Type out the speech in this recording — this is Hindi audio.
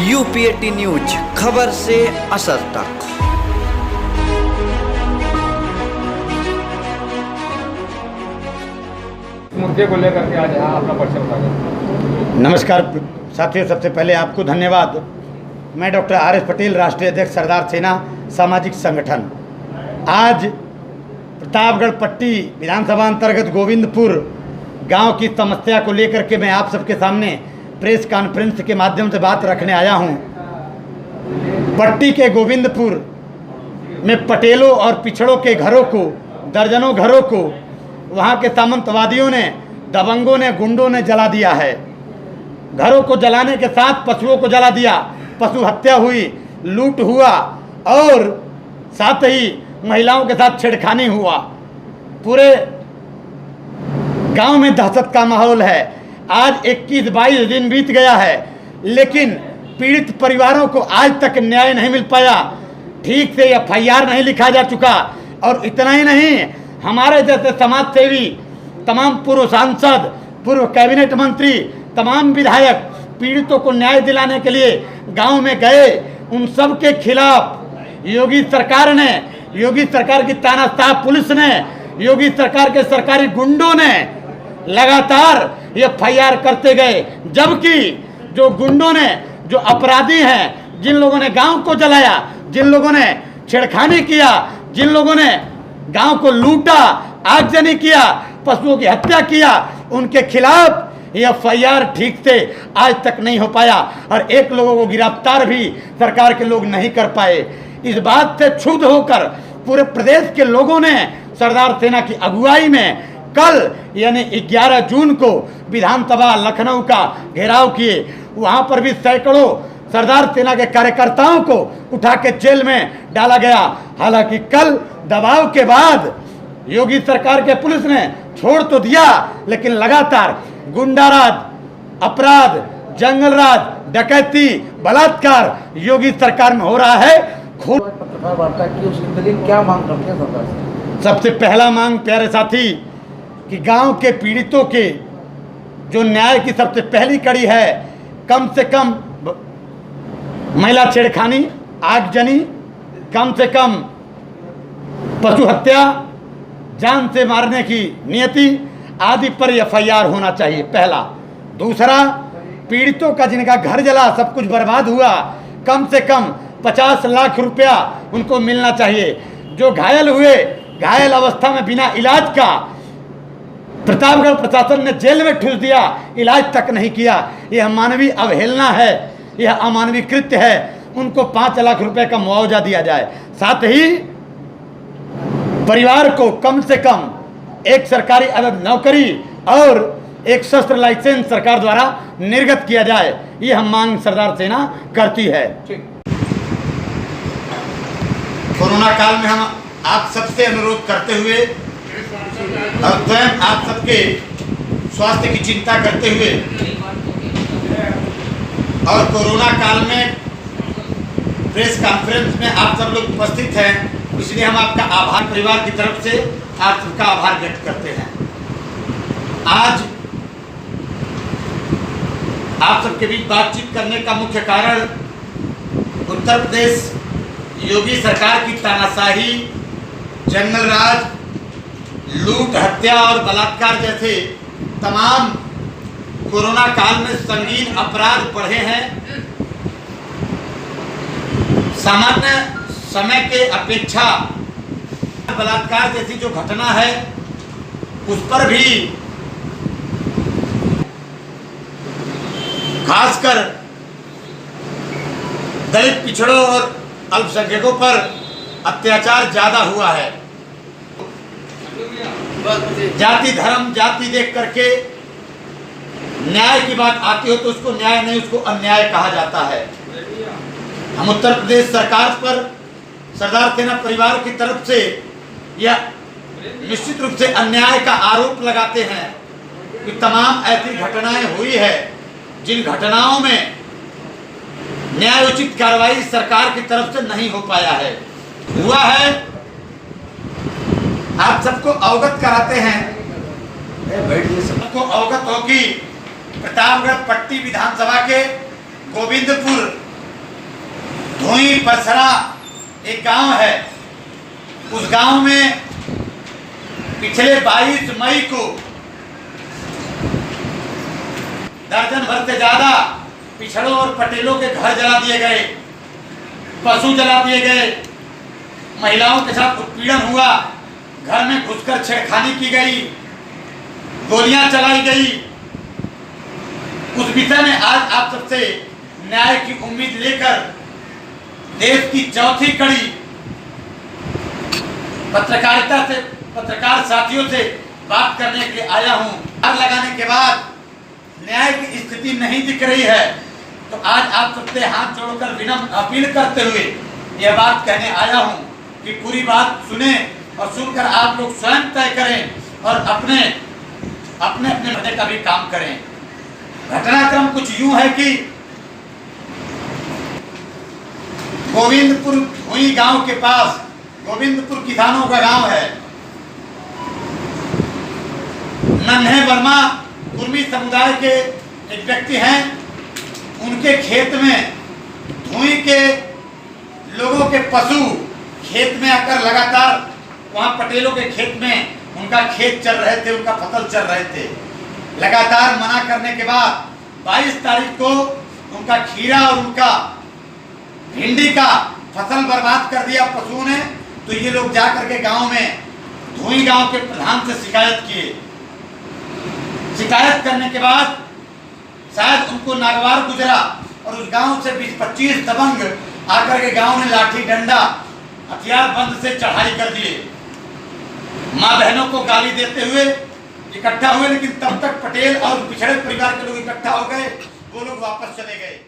यूपीएटी न्यूज, खबर से असर तक। मुद्दे को लेकर के आज यहाँ अपना परिचय बताएंगे। नमस्कार साथियों, सबसे पहले आपको धन्यवाद। मैं डॉक्टर आर.एस. पटेल, राष्ट्रीय अध्यक्ष सरदार सेना सामाजिक संगठन। आज प्रतापगढ़ पट्टी विधानसभा अंतर्गत गोविंदपुर गांव की समस्या को लेकर के मैं आप सबके सामने प्रेस कॉन्फ्रेंस के माध्यम से बात रखने आया हूं। पट्टी के गोविंदपुर में पटेलों और पिछड़ों के घरों को, दर्जनों घरों को वहां के सामंतवादियों ने, दबंगों ने, गुंडों ने जला दिया है। घरों को जलाने के साथ पशुओं को जला दिया, पशु हत्या हुई, लूट हुआ और साथ ही महिलाओं के साथ छेड़खानी हुआ। पूरे गांव में दहशत का माहौल है। आज 21-22 दिन बीत गया है, लेकिन पीड़ित परिवारों को आज तक न्याय नहीं मिल पाया। ठीक से FIR नहीं लिखा जा चुका। और इतना ही नहीं, हमारे जैसे समाज सेवी, तमाम पूर्व सांसद, पूर्व कैबिनेट मंत्री, तमाम विधायक पीड़ितों को न्याय दिलाने के लिए गांव में गए। उन सब के खिलाफ योगी सरकार ने, योगी सरकार की तानाशाह पुलिस ने, योगी सरकार के सरकारी गुंडों ने लगातार FIR करते गए। जबकि जो गुंडों ने, जो अपराधी हैं, जिन लोगों ने गांव को जलाया, जिन लोगों ने छेड़खानी किया, जिन लोगों ने गांव को लूटा, आगजनी किया, पशुओं की हत्या किया, उनके खिलाफ FIR ठीक से आज तक नहीं हो पाया और एक लोगों को गिरफ्तार भी सरकार के लोग नहीं कर पाए। इस बात से क्षुब्ध होकर पूरे प्रदेश के लोगों ने सरदार सेना की अगुवाई में कल यानी 11 जून को विधानसभा लखनऊ का घेराव किए। वहां पर भी सैकड़ों सरदार सेना के कार्यकर्ताओं को उठा के जेल में डाला गया। हालांकि कल दबाव के बाद योगी सरकार के पुलिस ने छोड़ तो दिया, लेकिन लगातार गुंडाराज, अपराध, जंगलराज, डकैती, बलात्कार योगी सरकार में हो रहा है। पत्रकार वार्ता की, उसके लिए क्या मांग रखते हैं सरकार से? सबसे पहला मांग प्यारे साथी कि गांव के पीड़ितों के जो न्याय की सबसे पहली कड़ी है, कम से कम महिला छेड़खानी, आगजनी, कम से कम पशु हत्या, जान से मारने की नियति आदि पर FIR होना चाहिए, पहला। दूसरा, पीड़ितों का जिनका घर जला, सब कुछ बर्बाद हुआ, कम से कम 50 लाख रुपया उनको मिलना चाहिए। जो घायल हुए, घायल अवस्था में बिना इलाज का प्रतापगढ़ प्रशासन ने जेल में ठूस दिया, इलाज तक नहीं किया, यह मानवीय अवहेलना है, यह अमानवीय कृत्य है। उनको 5 लाख रुपए का मुआवजा दिया जाए। साथ ही परिवार को कम से कम एक सरकारी अवैध नौकरी और एक शस्त्र लाइसेंस सरकार द्वारा निर्गत किया जाए। ये हम मांग सरदार सेना करती है। कोरोना काल में हम आप सबसे अनुरोध करते हुए और स्वयं आप सबके स्वास्थ्य की चिंता करते हुए और कोरोना काल में प्रेस कॉन्फ्रेंस में आप सब लोग उपस्थित हैं, इसलिए हम आपका आभार, परिवार की तरफ से आप सबका आभार व्यक्त करते हैं। आज आप सबके बीच बातचीत करने का मुख्य कारण उत्तर प्रदेश योगी सरकार की तानाशाही, जंगलराज, लूट, हत्या और बलात्कार जैसे तमाम कोरोना काल में संगीन अपराध बढ़े हैं। सामान्य समय के अपेक्षा बलात्कार जैसी जो घटना है उस पर भी खासकर दलित, पिछड़ों और अल्पसंख्यकों पर अत्याचार ज्यादा हुआ है। जाति, धर्म, जाति देख करके न्याय की बात आती हो तो उसको न्याय नहीं, उसको अन्याय कहा जाता है। हम उत्तर प्रदेश सरकार पर सरदार सेना परिवार की तरफ से यह निश्चित रूप से अन्याय का आरोप लगाते हैं कि तमाम ऐसी घटनाएं हुई है जिन घटनाओं में न्यायोचित कार्रवाई सरकार की तरफ से नहीं हो पाया है। हुआ है, आप सबको अवगत कराते हैं, सबको अवगत हो कि प्रतापगढ़ पट्टी विधानसभा के गोविंदपुर धुई पसरा एक गांव है। उस गांव में पिछले 22 मई को दर्जन भर से ज्यादा पिछड़ों और पटेलों के घर जला दिए गए, पशु जला दिए गए, महिलाओं के साथ उत्पीड़न हुआ, घर में घुसकर छेड़खानी की गई, गोलियां चलाई गई। उस विषय में आज आप सबसे न्याय की उम्मीद लेकर देश की चौथी कड़ी पत्रकारिता से, पत्रकार साथियों से बात करने के लिए आया हूं। आग लगाने के बाद न्याय की स्थिति नहीं दिख रही है, तो आज आप सबसे हाथ जोड़कर विनम्र अपील करते हुए यह बात कहने आया हूं कि पूरी बात सुने और सुनकर आप लोग स्वयं तय करें और अपने अपने अपने मजे का भी काम करें। घटनाक्रम कुछ यूं है कि गोविंदपुर धुई गांव के पास, गोविंदपुर किसानों का गांव है, नन्हे वर्मा कुर्मी समुदाय के एक व्यक्ति हैं। उनके खेत में धुई के लोगों के पशु खेत में आकर लगातार वहां पटेलों के खेत में उनका खेत चल रहे थे, उनका फसल चल रहे थे। लगातार मना करने के बाद 22 तारीख को उनका खीरा और उनका भिंडी का फसल बर्बाद कर दिया पशुओं ने। तो ये लोग जा करके गांव में धुई गांव के प्रधान से शिकायत किए। शिकायत करने के बाद शायद उनको नागवार गुजरा और उस गांव से 20-25 दबंग आकर के गांव में लाठी डंडा हथियार बंद से चढ़ाई कर दिए। माँ बहनों को गाली देते हुए इकट्ठा हुए, लेकिन तब तक पटेल और पिछड़े परिवार के लोग इकट्ठा हो गए, वो लोग वापस चले गए।